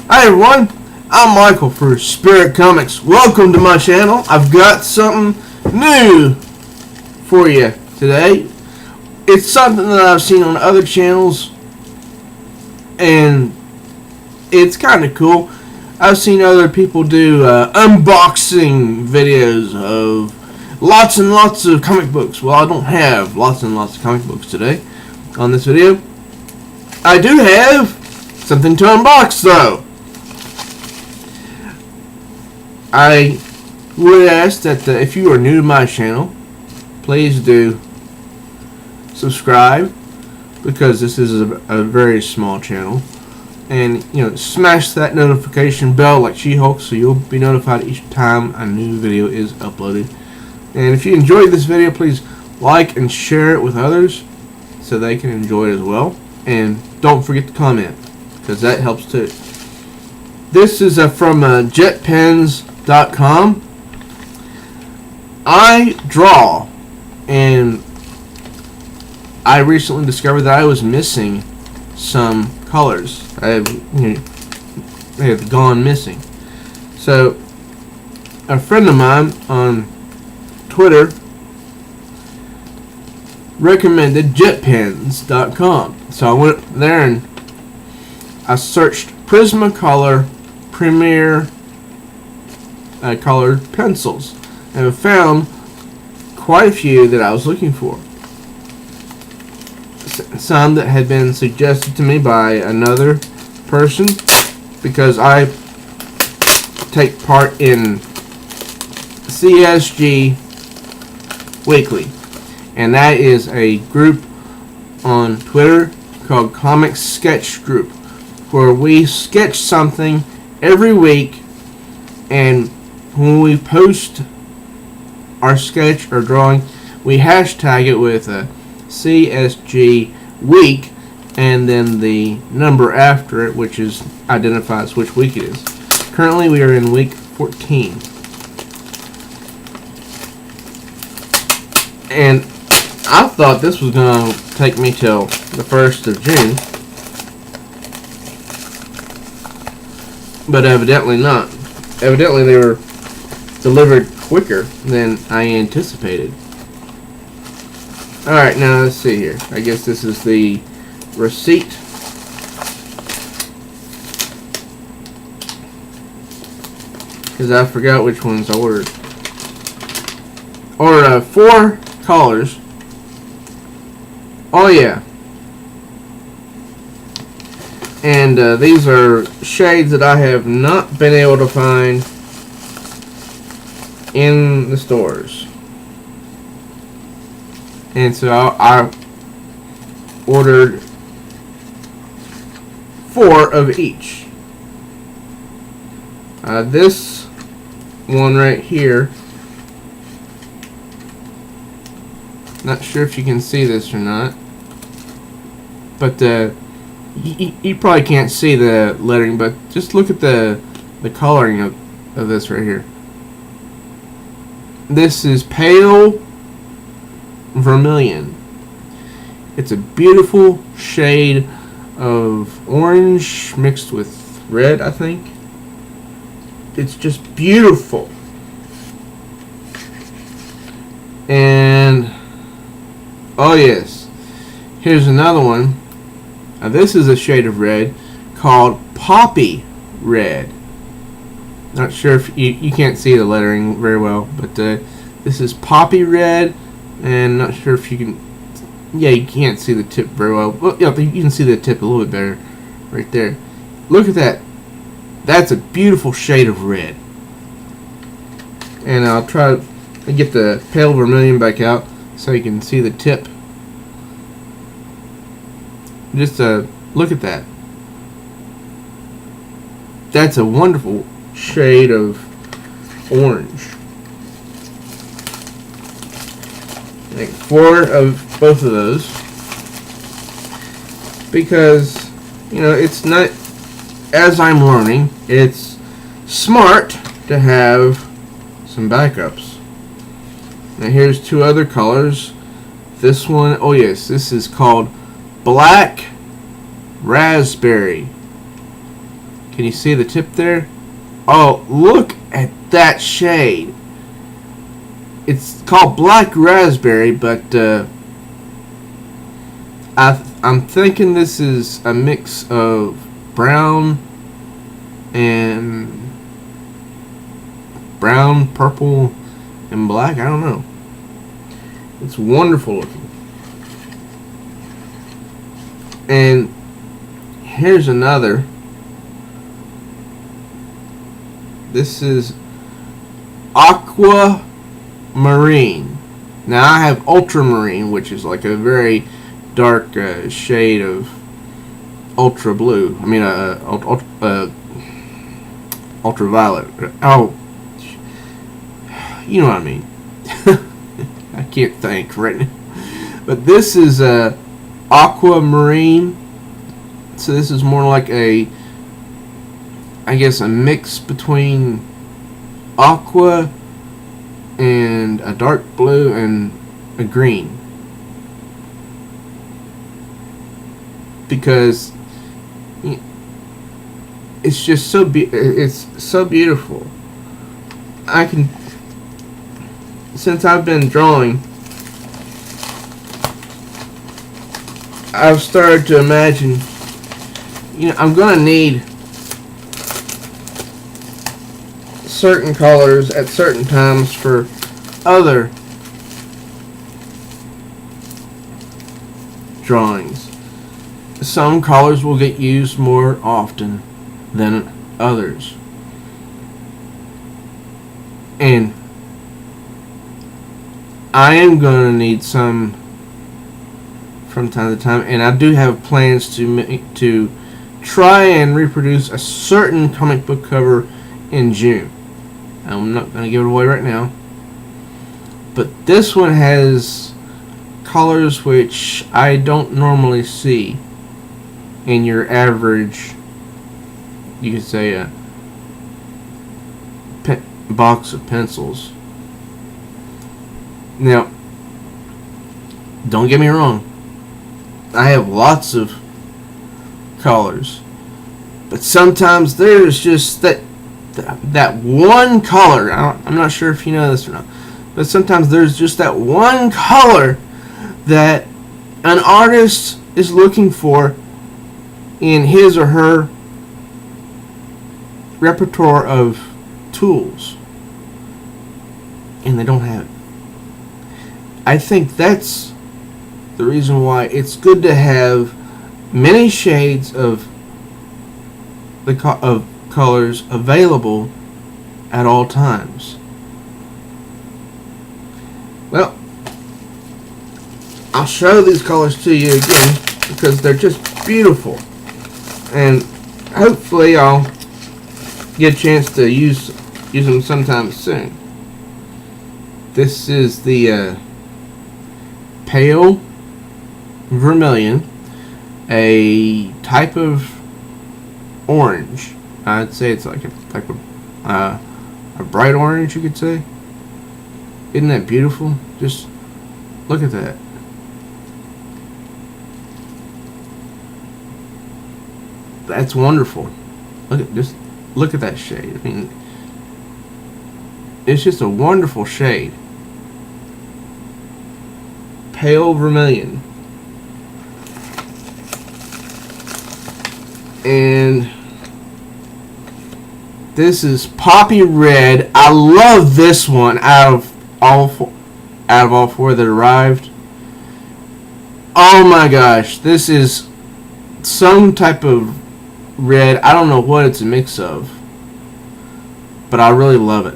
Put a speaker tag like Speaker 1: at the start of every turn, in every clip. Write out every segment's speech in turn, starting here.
Speaker 1: Hi everyone, I'm Michael for Spirit Comics. Welcome to my channel. I've got something new for you today. It's something that I've seen on other channels and it's kind of cool. I've seen other people do unboxing videos of lots and lots of comic books. Well, I don't have lots and lots of comic books today on this video. I do have something to unbox though. I would ask that if you are new to my channel, please do subscribe, because this is a very small channel, and smash that notification bell like She-Hulk so you'll be notified each time a new video is uploaded. And if you enjoyed this video, please like and share it with others so they can enjoy it as well, and don't forget to comment because that helps too. This is from JetPens.com. I draw, and I recently discovered that I was missing some colors. They have gone missing. So a friend of mine on Twitter recommended JetPens.com. So I went there and I searched Prismacolor Premier colored pencils and found quite a few that I was looking for. Some that had been suggested to me by another person, because I take part in CSG Weekly, and that is a group on Twitter called Comic Sketch Group, where we sketch something every week, and when we post our sketch or drawing, we hashtag it with a CSG week and then the number after it, which identifies which week it is. Currently we are in week 14. And I thought this was going to take me till the 1st of June. But evidently not. Evidently they were delivered quicker than I anticipated. Alright, now let's see here. I guess this is the receipt. Because I forgot which ones I ordered. Ordered 4 colors. Oh yeah. And these are shades that I have not been able to find in the stores. And so I ordered 4 of each. This one right here, not sure if you can see this or not, but you probably can't see the lettering, but just look at the coloring of this right here. This is pale vermilion. It's a beautiful shade of orange mixed with red, I think. It's just beautiful. And oh yes, here's another one. Now this is a shade of red called Poppy Red. Not sure if you can't see the lettering very well, but this is Poppy Red, and not sure if you can. Yeah, you can't see the tip very well. Well, yeah, you can see the tip a little bit better, right there. Look at that. That's a beautiful shade of red. And I'll try to get the pale vermilion back out so you can see the tip. Just look at that. That's a wonderful shade of orange. Like 4 of both of those, because it's not, as I'm learning, it's smart to have some backups. Now here's 2 other colors. This one, oh yes, this is called Black Raspberry. Can you see the tip there? Oh, look at that shade. It's called Black Raspberry, but I'm thinking this is a mix of brown and purple, and black. I don't know. It's wonderful looking. And here's another. This is Aquamarine. Now I have Ultramarine, which is like a very dark shade of ultra blue. I mean, ultraviolet. Oh, you know what I mean. I can't think right now. But this is Aquamarine. So this is more like I guess a mix between aqua and a dark blue and a green. Because it's just so it's so beautiful. I can, since I've been drawing, I've started to imagine, I'm gonna need certain colors at certain times for other drawings. Some colors will get used more often than others. And I am going to need some from time to time, and I do have plans to try and reproduce a certain comic book cover in June. I'm not going to give it away right now. But this one has colors which I don't normally see in your average, you could say, a box of pencils. Now, don't get me wrong, I have lots of colors, but sometimes there's just that one color. I'm not sure if you know this or not, but sometimes there's just that one color that an artist is looking for in his or her repertoire of tools, and they don't have it. I think that's the reason why it's good to have many shades of colors available at all times. Well, I'll show these colors to you again because they're just beautiful, and hopefully I'll get a chance to use them sometime soon. This is the Pale Vermilion, a type of orange. I'd say it's like a type of a bright orange, you could say. Isn't that beautiful? Just look at that. That's wonderful. Look at that shade. I mean, it's just a wonderful shade. Pale Vermilion. And this is Poppy Red. I love this one out of all four that arrived. Oh my gosh, this is some type of red. I don't know what it's a mix of, but I really love it.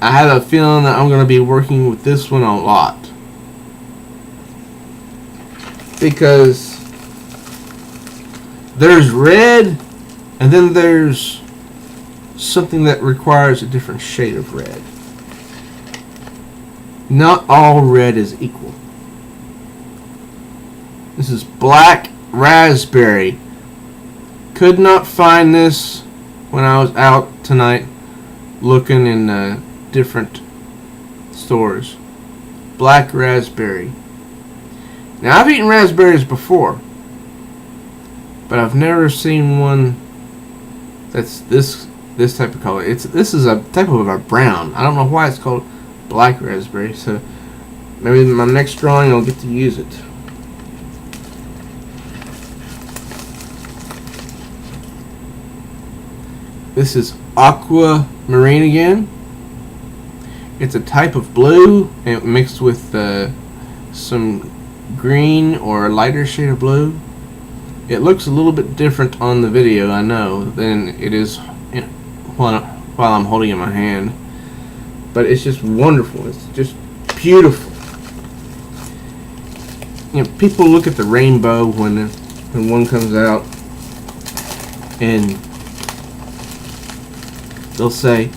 Speaker 1: I have a feeling that I'm going to be working with this one a lot, because there's red and then there's something that requires a different shade of red. Not all red is equal. This is Black Raspberry. Could not find this when I was out tonight looking in different stores. Black Raspberry. Now, I've eaten raspberries before, but I've never seen one That's this type of color. This is a type of a brown. I don't know why it's called black raspberry. So maybe in my next drawing I'll get to use it. This is aquamarine again. It's a type of blue and mixed with some green or a lighter shade of blue. It looks a little bit different on the video, I know, than it is while I'm holding it in my hand. But it's just wonderful. It's just beautiful. You know, people look at the rainbow when one comes out, and they'll say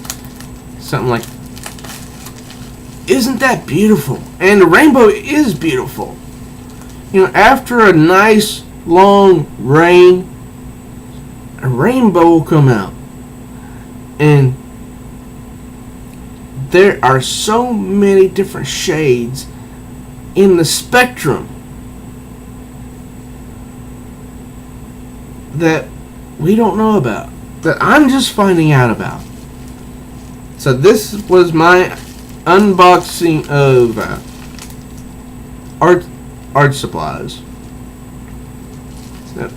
Speaker 1: something like, "Isn't that beautiful?" And the rainbow is beautiful. You know, after a nice long rain, a rainbow will come out. And there are so many different shades in the spectrum that we don't know about, that I'm just finding out about. So this was my unboxing of art supplies. So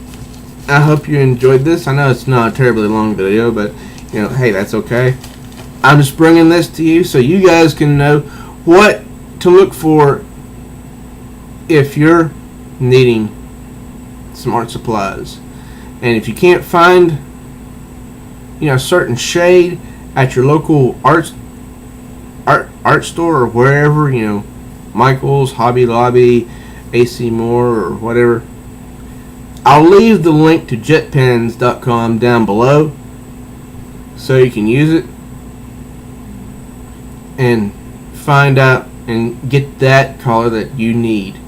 Speaker 1: I hope you enjoyed this. I know it's not a terribly long video, but you know, hey, that's okay. I'm just bringing this to you so you guys can know what to look for if you're needing some art supplies. And if you can't find, you know, a certain shade at your local art store or wherever, you know, Michael's, Hobby Lobby, AC Moore, or whatever, I'll leave the link to jetpens.com down below so you can use it and find out and get that color that you need.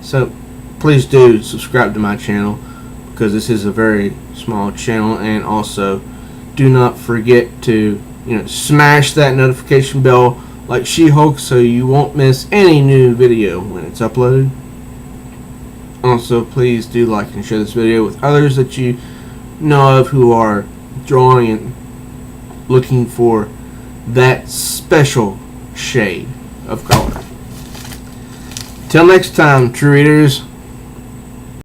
Speaker 1: So please do subscribe to my channel, because this is a very small channel, and also do not forget to, you know, smash that notification bell like She-Hulk so you won't miss any new video when it's uploaded. Also, please do like and share this video with others that you know of who are drawing and looking for that special shade of color. Till next time, true readers.